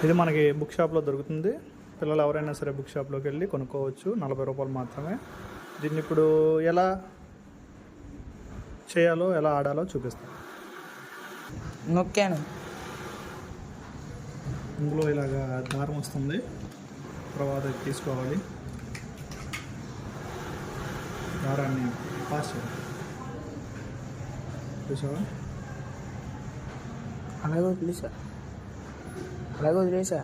ఇది మనకి బుక్ షాప్లో దొరుకుతుంది. పిల్లలు ఎవరైనా సరే బుక్ షాప్లోకి వెళ్ళి కొనుక్కోవచ్చు. 40 రూపాయలు మాత్రమే. దీన్ని ఇప్పుడు ఎలా చేయాలో ఎలా ఆడాలో చూపిస్తాను. నొక్కాను. ఇందులో ఇలాగా దారం వస్తుంది, తర్వాత తీసుకోవాలి. దారాన్ని పాస్ చేయాలి. చూసావా? అలాగే వదిలేసా. అలాగే వదిలేసా.